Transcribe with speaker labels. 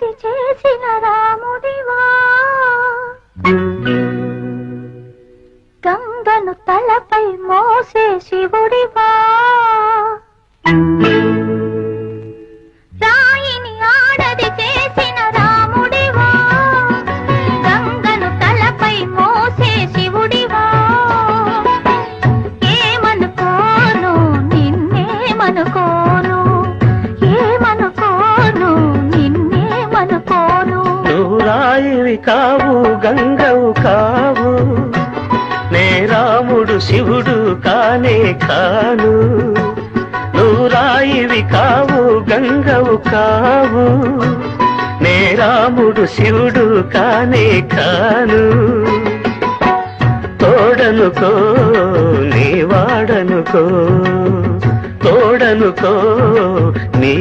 Speaker 1: ఆడది చేసిన రాముడివా గంగను తలపై మోసే శివుడివా రాయిని ఆడది చేసిన రాముడివా గంగను తలపై మోసే శివుడివా ఏమనుకోను నిన్నేమనుకోను ఏమనుకోను నిన్నేమనుకోను
Speaker 2: నువ్వు రాయివి కావు గంగవు కావు నే రాముడు శివుడు కానే కాను నువ్వు రాయివి కావు గంగవు కావు నే రాముడు శివుడు కానే కాను తోడనుకో నీ వాడనుకో తోడనుకో నీ